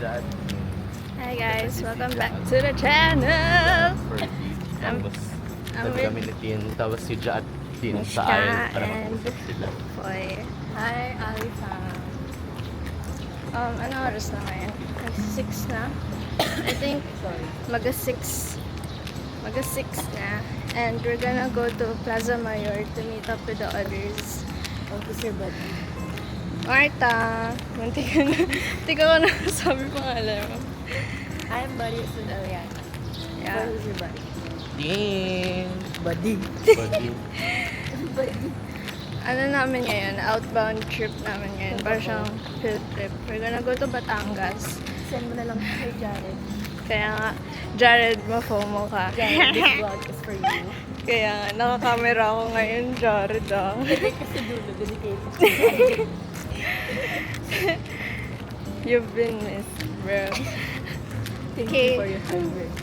Hi guys, welcome back to the channel. I'm with kami ni Tin, tapos si Ja at Tin sa Mishka aisle para and mag-usap sila. Foy. Hi, Alifa. Ano oras na ngayon? 6 na? I think maga-6 na. And we're gonna go to Plaza Mayor to meet up with the others. Officer Buddy. Marta! Munti ko na sabi pangalan mo. I'm Buddy Sudalian. Yeah. Who's your buddy? Tin! Buddy. Buddy. Buddy. Ano namin ngayon? Outbound trip namin ngayon. Parang siyang field trip. We're gonna go to Batangas. Send mo na lang kay Jared. Kaya nga, Jared, ma-FOMO ka. Jared, this vlog is for you. Kaya nga, naka-camera ako ngayon, Jared ah. Hindi kasi dulo, dedicated. You've been missed, bro. Thank Okay. you for your hard work.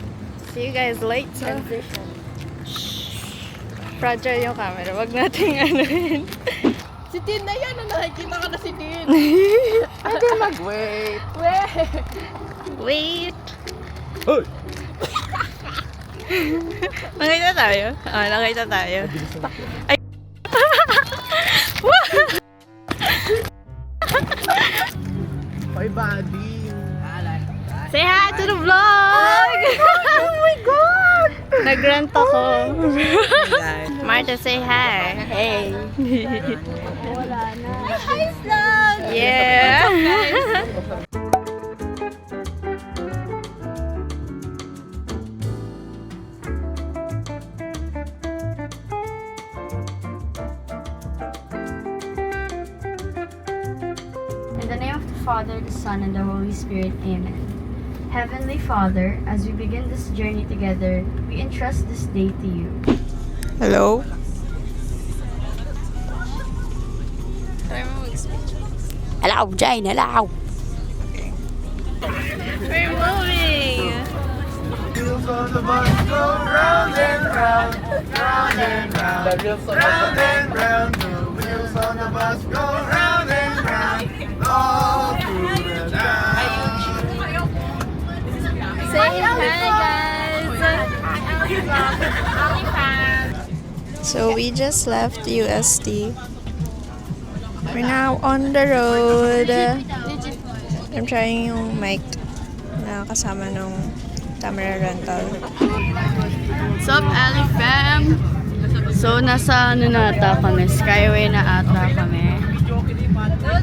See you guys later. Transition. Fragile yung camera. Wag nating anuhin. Si Tin na yan! Nakikita ka na si Tin! Pwede mag-wait! Wait! Hoy! Nakita tayo? Nakita tayo. Ay! Hoy, buddy! Say hi to the vlog! Oh my God! Nag-rant ako. Marta, say hi. Hey. Wala na. Hi, vlog! Yeah! In the name of the Father, the Son, and the Holy Spirit, Amen. Heavenly Father, as we begin this journey together, we entrust this day to you. Hello? Try mo mag-speech. Hello, Jane! Hello! We're moving! Wheels on the bus go round and round, round and round, round and round. The wheels on the bus go round and round, all through the town. Say hi, guys! So we just left UST. We're now on the road. I'm trying yung mic na kasama nung camera rental. What's up, Ali fam? So nasa ano na ata kami? Skyway na ata kami.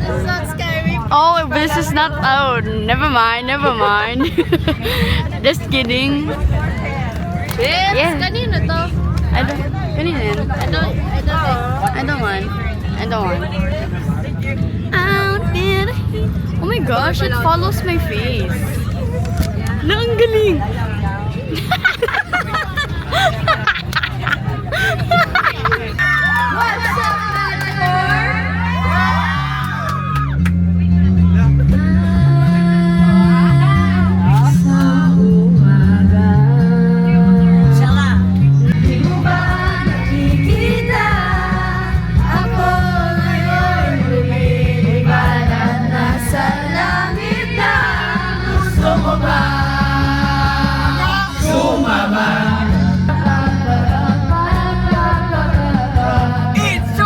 It's not Skyway. Oh, this is not. Oh, never mind. Just kidding. Yeah. Kanino to? Kanino yan? I don't want. Oh my gosh, it follows my face. Na, ang galing. What's up, It's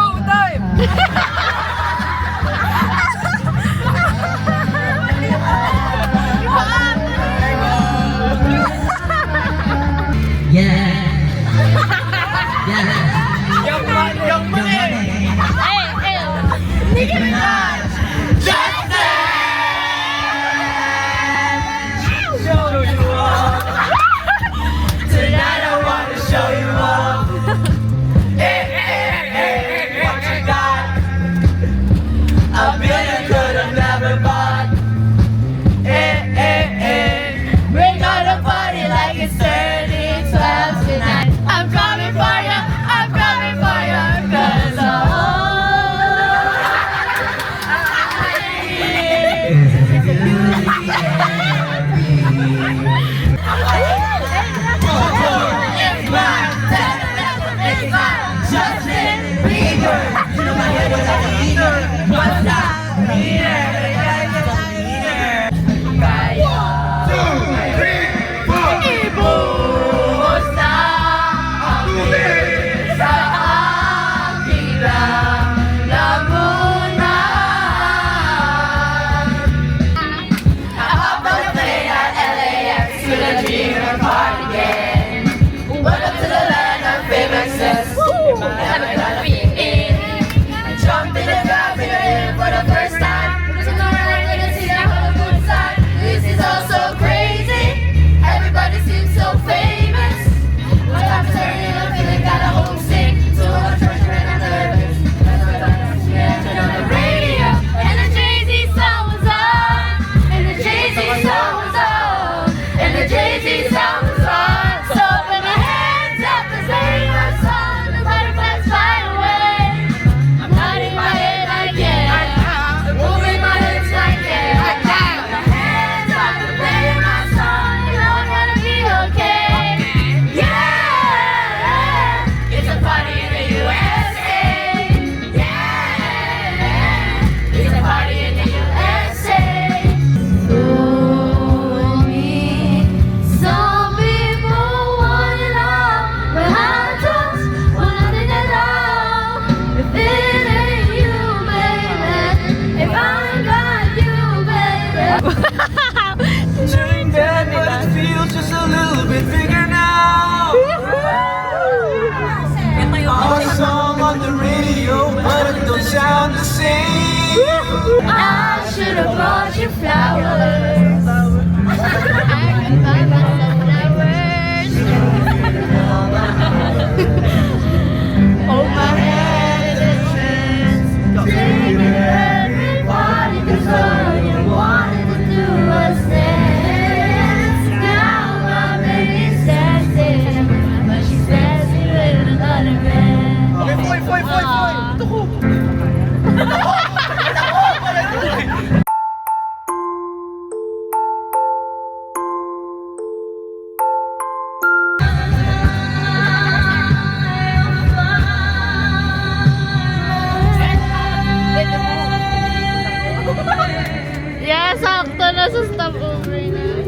Stopover na. 100!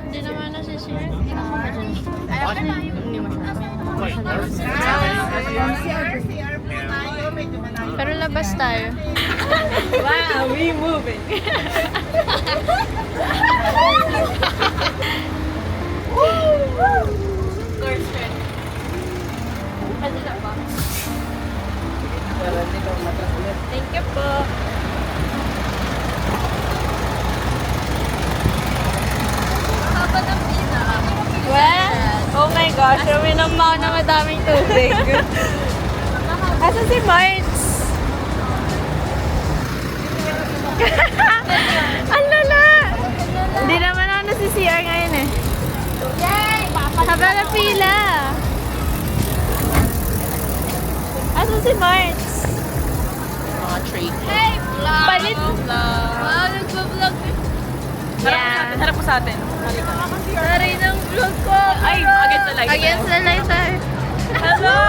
Hindi naman nasisira. Pero labas tayo. Wow, we moving. Thank you po. Well, oh my gosh, uminom ako ng madaming tubig. Asa si Marts? Ang lala! Hindi naman ako nasi-CR ngayon eh. Haba na pila. Asa si Marts? Mga trade. Hey, vlog! Palit. Wow, nagpa-vlog. Yeah. Harap mo sa atin. Sorry ng vlog ko. Ay, against the light. Against the light tayo. Hello!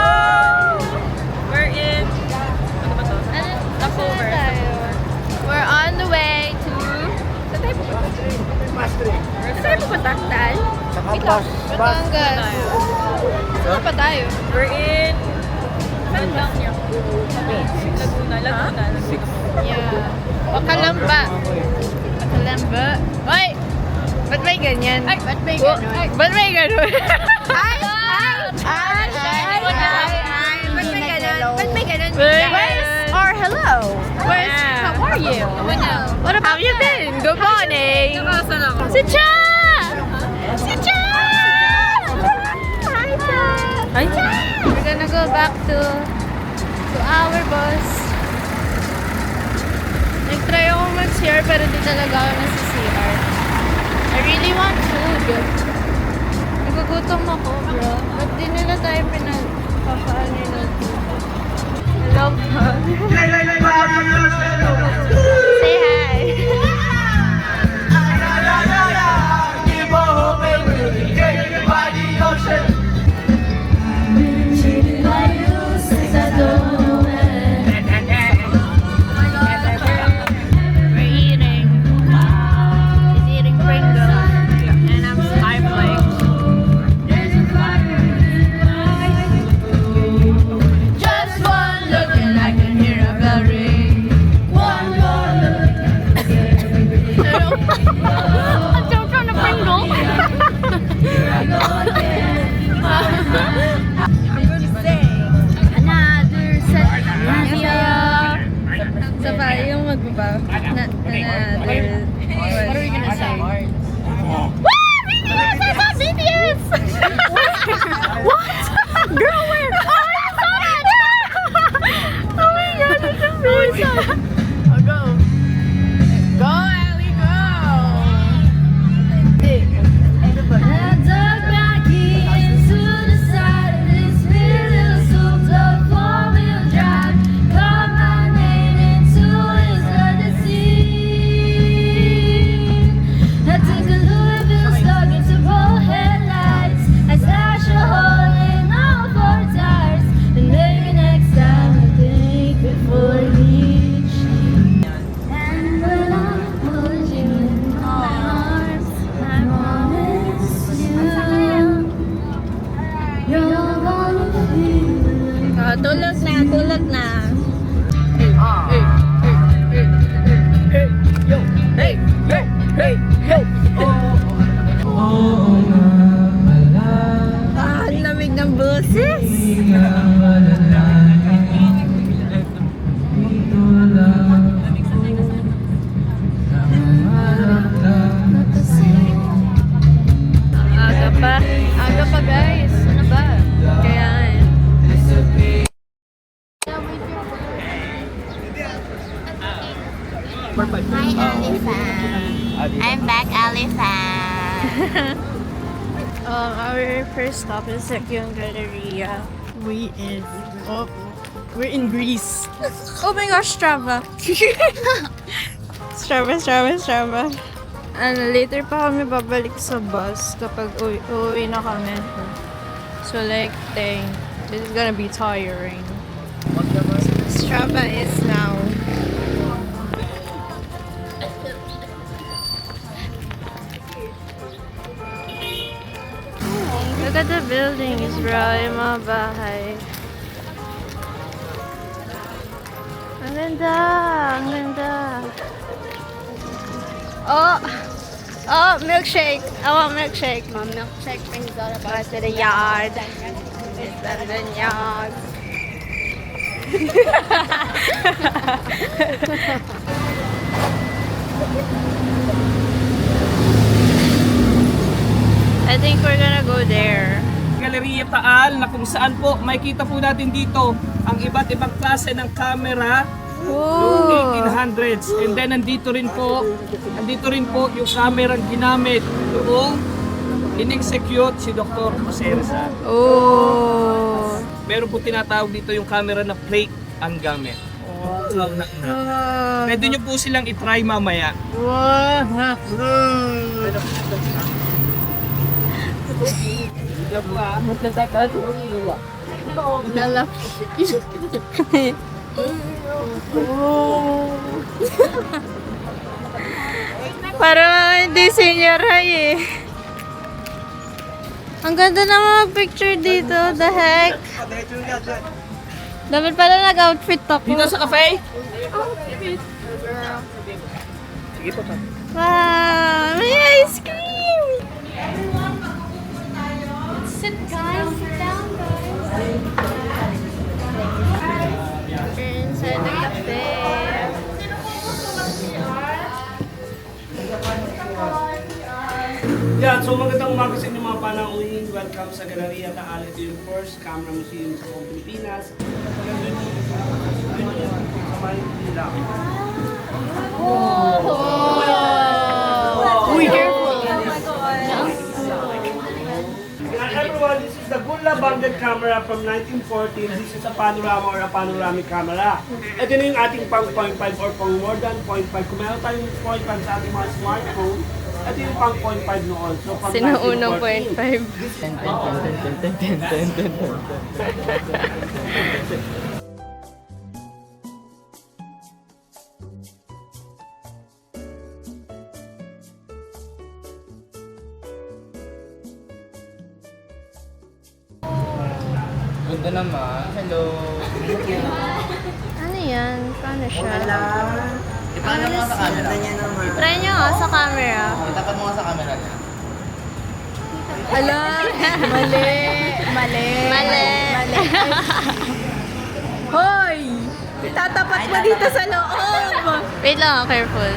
We're in... Ano ba to? Stopover. We're on the way to... Saan tayo pupunta? Saan tayo pupunta? Tal? Batangas. Saan pa tayo? We're in... Saan ba? Laguna. Yeah. Pakalamba. Pakalamba. Oy! Ba't may ganyan? Ay, ba't may ganun? Ba't may ganun? Ay! Ba't may ganun? Ba't may ganun? Where's our hello? Where's, how are you? What about you been? Good morning! Nakasan ako. Si Cha! Si Cha! Hi, Cha! Hi, Cha! We're gonna go back to our bus. Nag-try ako mag-CR pero di talaga ako nasi-CR. I really want food. Nagugutom ako, bro. Ba't di nila tayo pinagpapaan nila? Hello, po. Say hi. We're eating. He's eating Pringles. And I'm stifling. Just one look and I can hear a bell ring. One more look. Ang joke from the Pringle. Another set. Saba, yung magbaba. Another. What are we gonna say? BTS! I saw BTS! What? Girl, where? Oh, I saw it! Oh my god, it's amazing! Oh, go. Go, Ellie, go! I dug back into the side of this little souped-up four-wheel drive. Called my name into his other seat. I took a Louisville slug into both headlights. I slashed a hole in all four tires. And maybe next time I think before I reach. And when I hold you in my arms, I promise you, you're gonna feel. Tulog na. Ang lamig ng boses. Aga pa guys. Ano ba? Kaya Hi, Alifan. I'm back, Alifan. Our first stop is Sekyong Galleria. We're in Greece. Oh my gosh, Strava. Strava. Later pa kami babalik sa bus kapag uuwi na kami. So like, dang, this is gonna be tiring. Strava is now. Look at the buildings, bro. Yung mga bahay. Ang ganda! Ang ganda! Oh! Oh, milkshake! I want milkshake. My milkshake brings out Go to the yard. It's the yard. I think we're gonna go there. Galeriya Taal na kung saan po makikita po natin dito ang iba't ibang klase ng camera noong 1800s. And then nandito rin po yung camera ginamit noong in-execute si Dr. Jose Rizal. Oh. Meron po tinatawag dito yung camera na plate ang gamit. Pwede nyo po silang itry mamaya. Parang hindi senior high eh. Ang ganda naman mag-picture dito. The heck? Dapat pala nag-outfit ako. Dito sa cafe? Wow! May ice cream! Sit guys, sit down guys. We're inside the cafe. Yan, so magandang umaga sa inyo mga panauhin. Welcome sa Galeriya Taal. Ito yung first camera museum sa buong Pilipinas. Uy, careful! Everyone, this is the Gunla banded camera from 1940. This is a panorama or a panoramic camera. Ito na yung ating pang 0.5 or pang more than 0.5. Kung meron tayong 0.5 sa ating mga smartphone, ito yung pang 0.5 noon. So, from Sinuunong 1914. 0.5. Ganda naman. Hello. Ano yan? Paano siya? Paano mo nga sa camera? Try nyo nga sa camera. Tapat mo nga sa camera niya. Ala! Mali! Mali! Mali! Mali! Hoy! Tatapat mo dito sa loob! Wait lang, careful.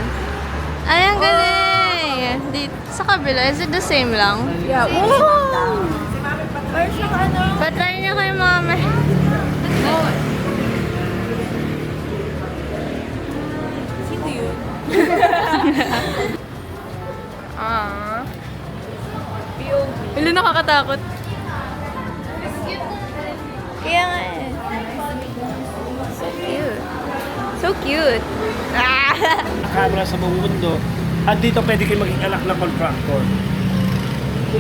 Ay, ang galing! Dito, sa kabila, is it the same lang? Yeah. Woo! Patry nyo kay mama. Ah. Wala, nakakatakot. Kaya nga eh. So cute. So cute. Ah! Camera sa buong mundo. At dito pwede kayo maging anak na contractor.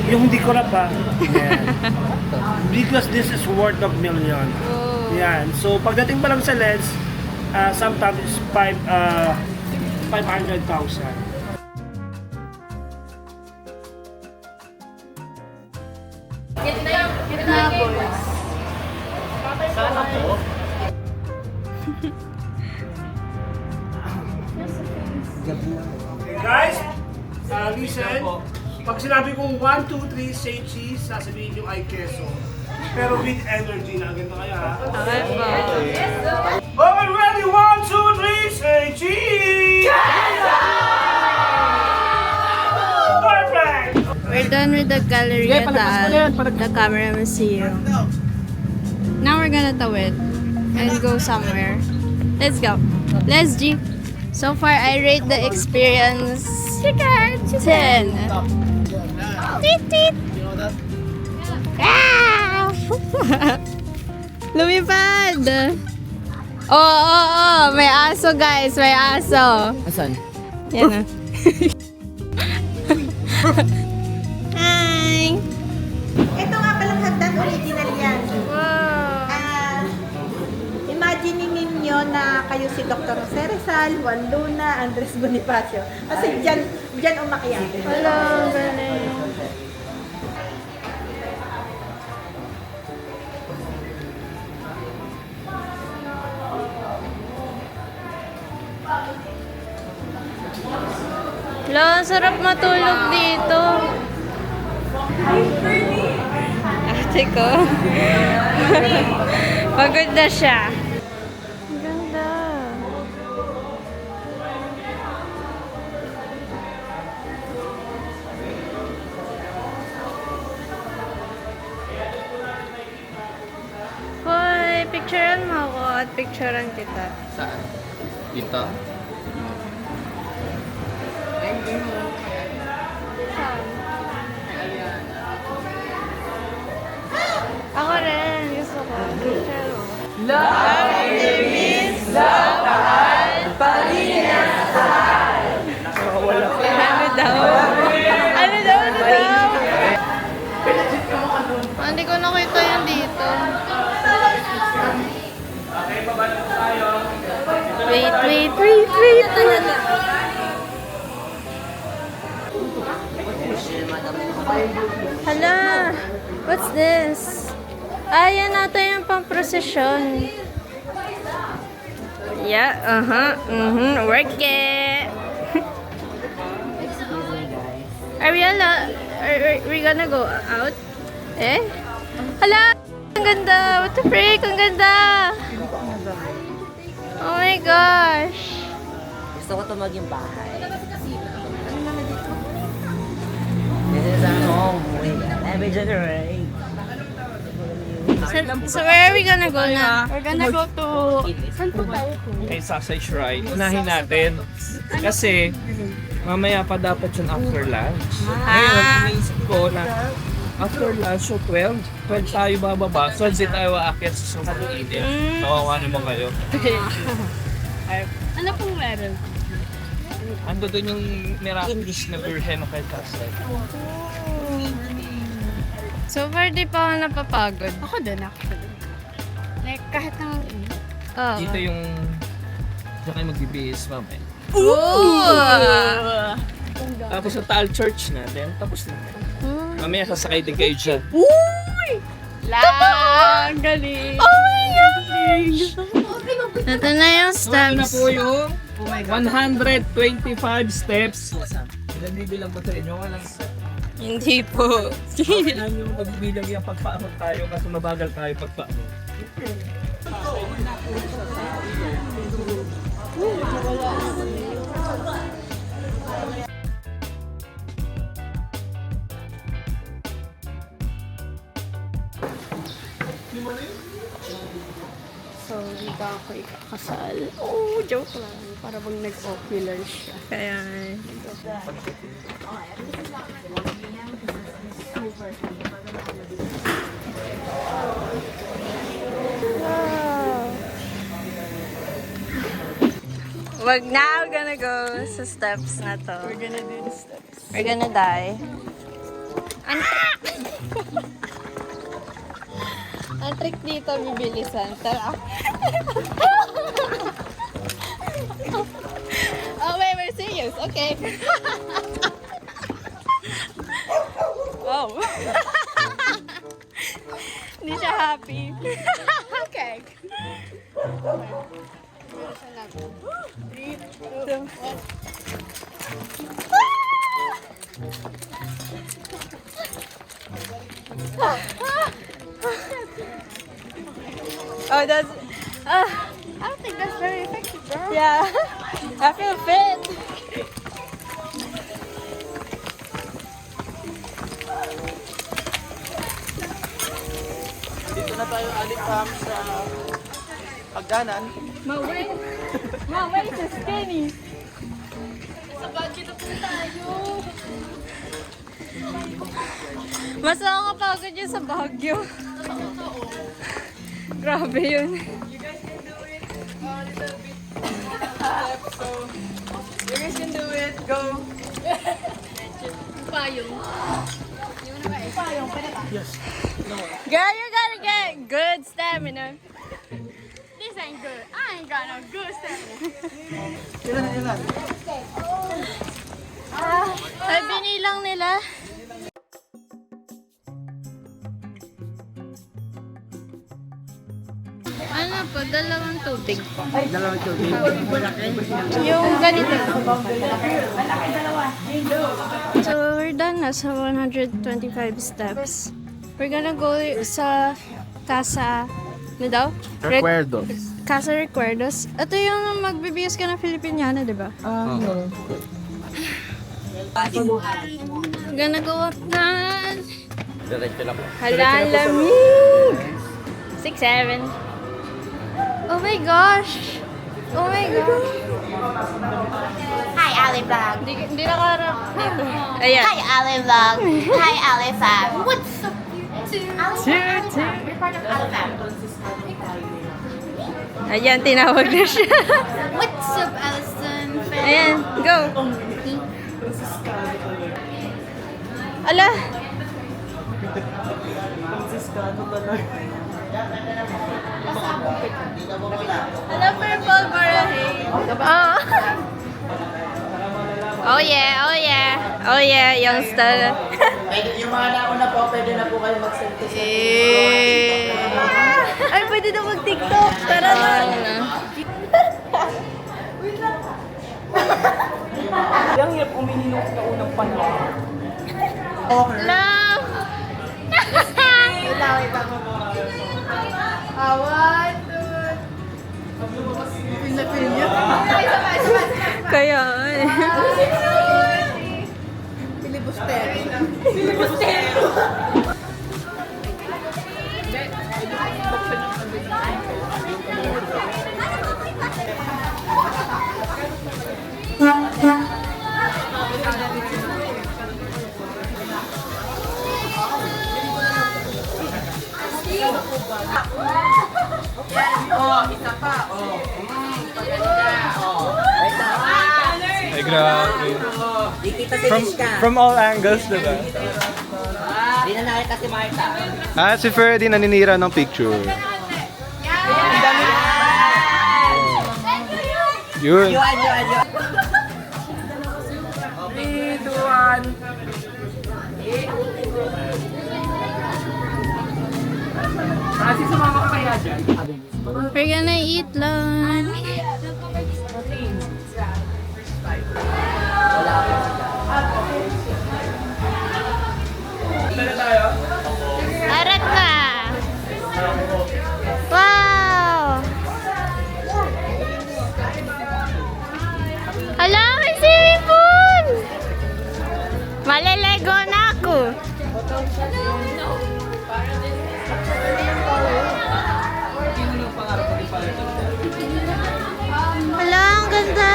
Yung hindi ko rap ha. Yan. Because this is worth of million. Oh. Yan. So pagdating pa lang sa lens, sometimes 500,000. Sana po. Guys, listen. Pag sinabi kong 1, 2, 3, say cheese, sasabihin nyo ay keso. Pero with energy na. Ganda kaya ha? Okay po. Okay, ready? 1, 2, 3, say cheese! Perfect! We're done with the Galleria Taal, the Camera Museum. Now we're gonna tawid and go somewhere. Let's go. Let's G. So far, I rate the experience 10. Tweet, tweet. Ah! Lumipad! Oh, may aso guys, may aso. Asan? Yan na. Hi! Ito nga palang hagdan, original yan. Wow! Imagine ninyo na kayo si Dr. Jose Rizal, Juan Luna, Andres Bonifacio. Kasi dyan umakyat. Hello, galing. Lo, sarap matulog dito. Ate ko. Pagod na siya. Ang ganda. Hoy, picturean mo ako at picturean kita. Saan? Dito? Ako rin, gusto ko. Picture mo. Ano daw? Ano daw? Ano daw? Hindi ko nakita yan dito. Wait. Hala, what's this? Yan ata yung pang-prosesyon. Yeah, work it. Are we gonna go out? Eh? Hala, ang ganda. What the freak? Ang ganda. Oh my gosh. Gusto ko ito maging bahay. This is our home. Let me generate. So where are we gonna go na? We're gonna go to... Kay Sasay Shrine. Unahin natin. Kasi, mamaya pa dapat yun after lunch. Ngayon, iniisip ko na after lunch, so 12 tayo bababa. 12 din tayo aakyat sa susunod init. Kawawa naman kayo. Ano pong meron? Ando doon yung miraculous na Virgin kay Sasay. So far, di pa ako napapagod. Ako din, actually. Like, kahit nang... Oh. Dito yung diyan kayo magbibihis mamaya. Ooh! Tapos sa Taal Church natin, tapos na. Mamaya sasakay din kayo dyan. Lang! Galing! Oh my God! Ito na yung So, ano na steps. po yung 125 steps. Ilan bibilang ba sa inyo? Walang Hindi po. Kailangan yung magbibilang yung pagpaamot tayo kasi mabagal tayo pagpaamot. So, hindi ka ako ikakasal. Oh, joke lang. Para bang nag-ocular siya. Kaya... Wag na, we're gonna go sa steps na to. We're gonna do the steps. We're gonna die. Ang trick dito, bibilisan. Tara. Oh, wait, we're serious. Okay. Oh. Hindi siya happy. Okay. Oh, that's... I don't think that's very effective, bro. Yeah. I feel fit. Dito na tayo alipam sa pagdanan. My waist is skinny. Sa Baguio na po tayo. Mas nakakapagod yun sa Baguio. Grabe yun. You guys can do it. Go. Girl, you gotta get good stamina. This ain't good. I ain't got no good stamina. Ay, binilang nila. Ano po? Dalawang tubig po. Yung ganito. So, we're done na sa 125 steps. We're gonna go sa Casa, ano daw? Recuerdos. Casa Recuerdos. Ito yung magbibihis ka ng Filipiniana, di ba? Gonna go up na. Diretso lang. Hala, lamig! 6'7". Oh my gosh! Oh my gosh! Hi, Ali Vlog. Hindi nakarap dito. Ayan. Hi, Ali Vlog. Hi, Ali Fam. What's up? We're part of Ali Fam. Ayan, tinawag na siya. What's up, Allison? Ayan, go! Ala! Ano, purple barahe? Oh. Oh yeah, oh yeah. Oh yeah, youngster. Yung mga nauna po, pwede na po kayo mag-selfie. Ay, pwede na mag-TikTok. Tara na. Ang hirap umihinok sa unang panahon. Love! Kaya eh. Ay, grabe. Di kita si Mishka. From all angles, diba? Di na nakita si Marta. Ah, si Ferdy naninira ng picture. Yun. Yuan. We're gonna eat lunch. Arat ka! Wow! Hala, may swimming pool! Malelego na ako. Hala, ang ganda!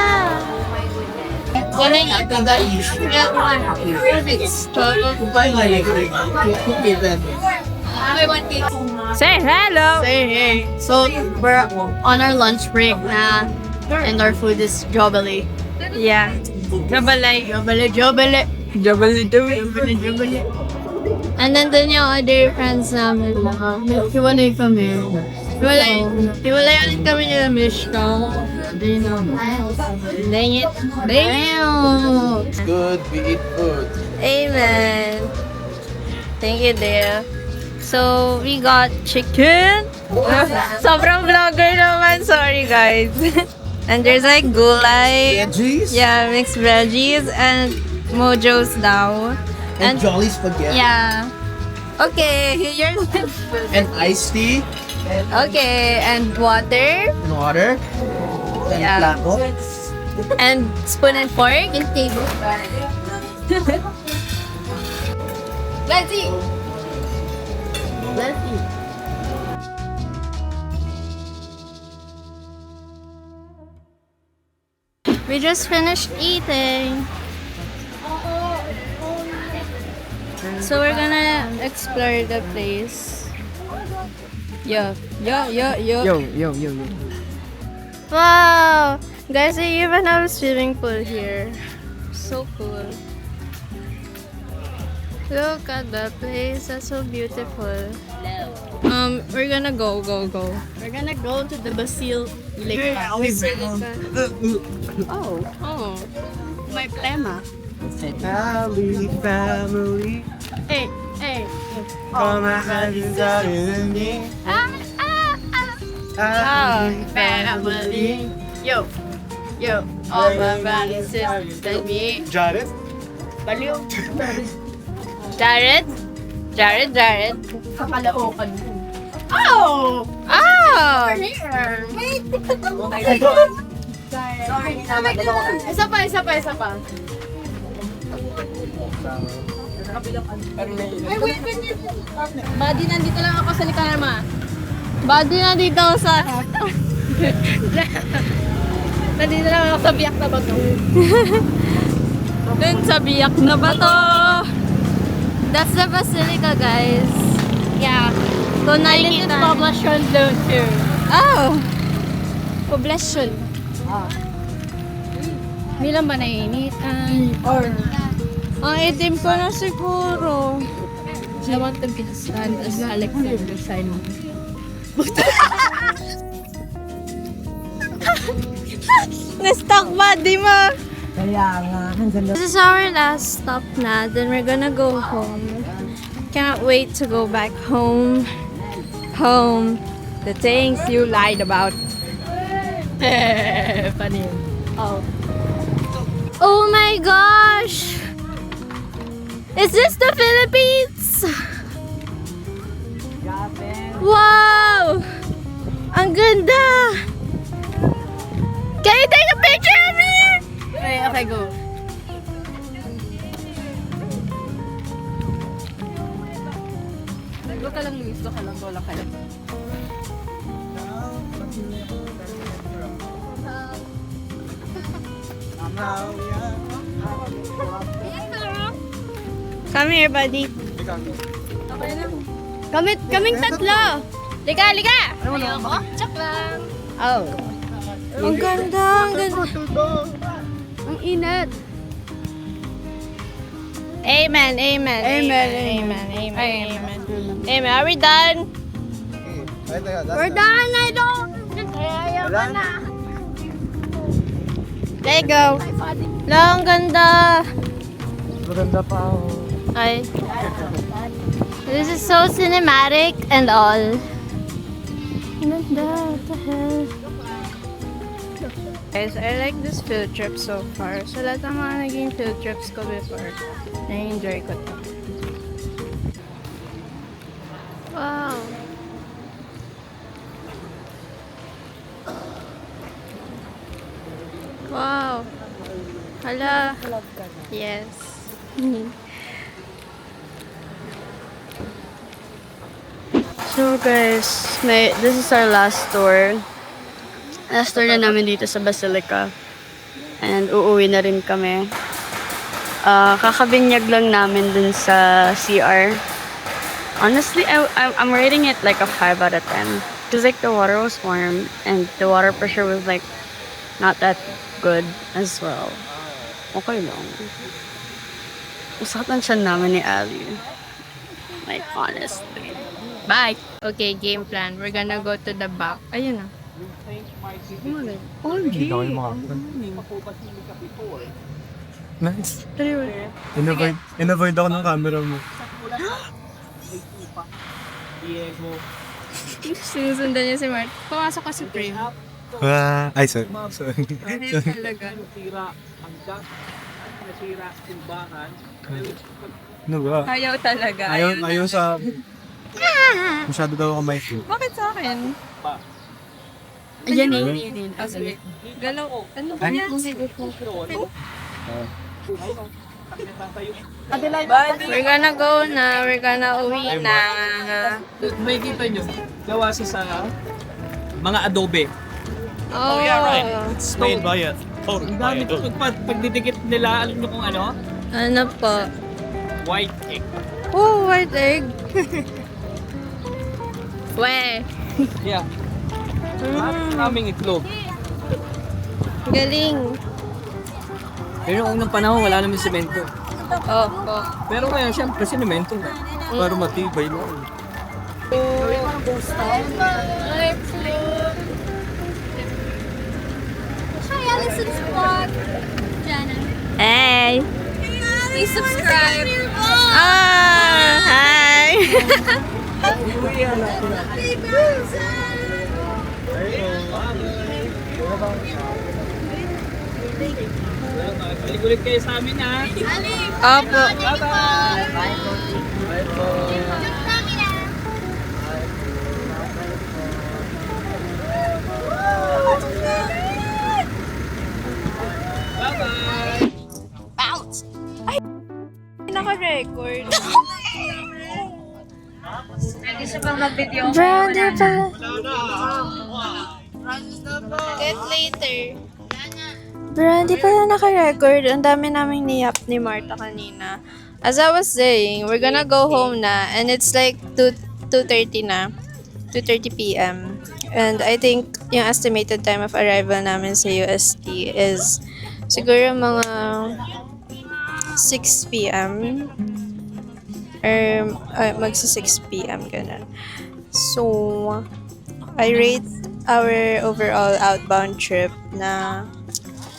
Say hello! Say hey. So, we're on our lunch break na and our food is jobali. Yeah. Gabalay. Jobali. And then dun yung other friends namin. Hiwalay kami. Hiwalay ulit kami nila Mishka. Dang it. Damn. It's good, we eat food. Amen. Thank you, dear. So, we got chicken. Sobrang vlogger naman. Sorry, guys. And there's like gulay. Veggies? Yeah, mixed veggies and Mojo's daw. And Jolly Spaghetti. Yeah. Okay, you're... And iced tea. Okay, and water. And water. And Yeah. plato. And spoon and fork. And table. Let's eat. Let's eat. We just finished eating. So we're gonna explore the place. Yo. Wow! Guys, they even have a swimming pool here. So cool. Look at the place, that's so beautiful. We're gonna go. We're gonna go to the Basilica. Oh. May plema. Happy family. Hey. Come and in me. Happy family. Yo. All my brothers and sisters and me. Jared? Baliw. Jared. Kakalookan mo. Oh! Here. Isa pa. Buddy, nandito lang ako sa Likarma. Buddy, nandito ako sa... nandito lang ako sa biyak na bato. Dun sa biyak na bato. That's the Basilica, guys. Yeah. So, I think it's Poblacion Zone 2. Oh! Poblacion. Bilang ba nainitan? Ang itim ko na siguro. I want to be stand as Alexander Simon. Na-stuck ba, di mo? Kaya nga, hanggang This is our last stop na. Then we're gonna go home. Can't wait to go back home. Home. The things you lied about. Funny. Oh my gosh! Is this the Philippines? Wow! Ang ganda! Can you take a picture of me? Okay, go. Go ka lang, Luis. Go ka lang. Come here, buddy. Kaming tatlo. Liga! Ayoko. Chak lang. Oh. Ang ganda, Ang inat. Amen. Are we done? We're done. I don't. Ayaw ko na. There you go. Ang ganda. Maganda pa ako. Ay. This is so cinematic and all. Ganda. What the hell? Guys, I like this field trip so far. So, lahat ng mga naging field trips ko before, na-enjoy ko to. Wow! Wow! Hala! Yes! So guys, this is our last tour. Last tour na namin dito sa Basilica. And uuwi na rin kami. Kakabinyag lang namin dun sa CR. Honestly, I'm rating it like a 5 out of 10. Because like the water was warm and the water pressure was like not that good as well. Okay lang. Masakit ang tiyan namin ni Ali. Like honestly. Bye! Okay, game plan. We're gonna go to the back. Ayun na. Hindi ko yung mga nice. In-avoid ako ng camera mo. Sinusundan niya si Mart. Pumasok ka sa frame. Ay, sorry. Ayun talaga. Ano ba? Ayaw talaga. Ayaw sa... Masyado daw ako may food. Bakit sa akin? Ayan eh. Oh, sige. Galaw. Ano ba yan? We're gonna go na. We're gonna uwi na. May kita nyo, gawa siya sa mga adobe. Oh, yeah, right. It's made by a Ang gamit ko, pagdidikit nila, alam nyo kung ano? Ano po? White egg. Oh, white egg. We. Yeah. Maraming itlog. Galing. Pero noong unang panahon, wala naman semento. Opo. Pero ngayon, siyempre, sinimento na. Para matibay na. Hi, Allison's vlog. Jenna. Hey! Please subscribe. Ah! Hi! Balik-ulit kayo sa amin, ha? Opo. Bye-bye! Naka-record. Ready siya bang mag-video? Brandy pala. Get later. Brandy pala naka-record. Ang dami naming niyap ni Marta kanina. As I was saying, we're gonna go home na and it's like 2:30 na. 2:30 p.m. And I think yung estimated time of arrival namin sa UST is siguro mga 6 p.m. or magsa 6 p.m. ganun. So, I rate our overall outbound trip na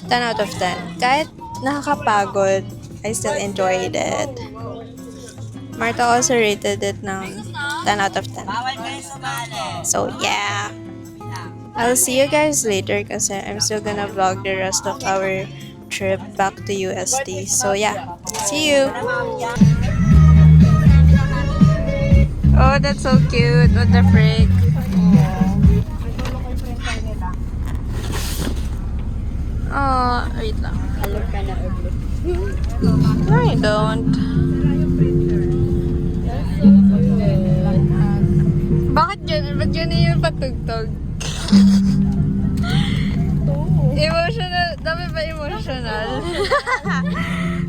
10 out of 10. Kahit nakakapagod, I still enjoyed it. Marta also rated it ng 10 out of 10. So, yeah. I'll see you guys later kasi I'm still gonna vlog the rest of our trip back to UST. So, yeah. See you! Oh, that's so cute. What the frick? Oh, wait lang. No, I don't. Bakit yun? Ba't yun yung patugtog? Emotional. Dami ba emotional?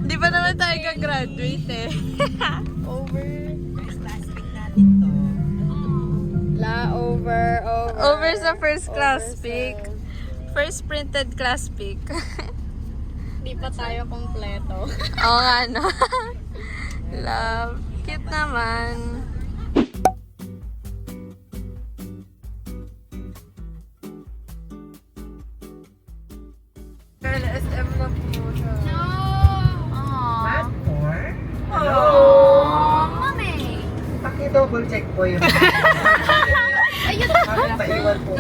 Di pa naman tayo gagraduate eh. Over sa first class pic. First printed class pic. Hindi pa tayo kompleto. Oo nga, no? Love. Cute naman. Girl, SM na po siya. Mommy. Paki-double check po yun. Ayun. Paiwan po.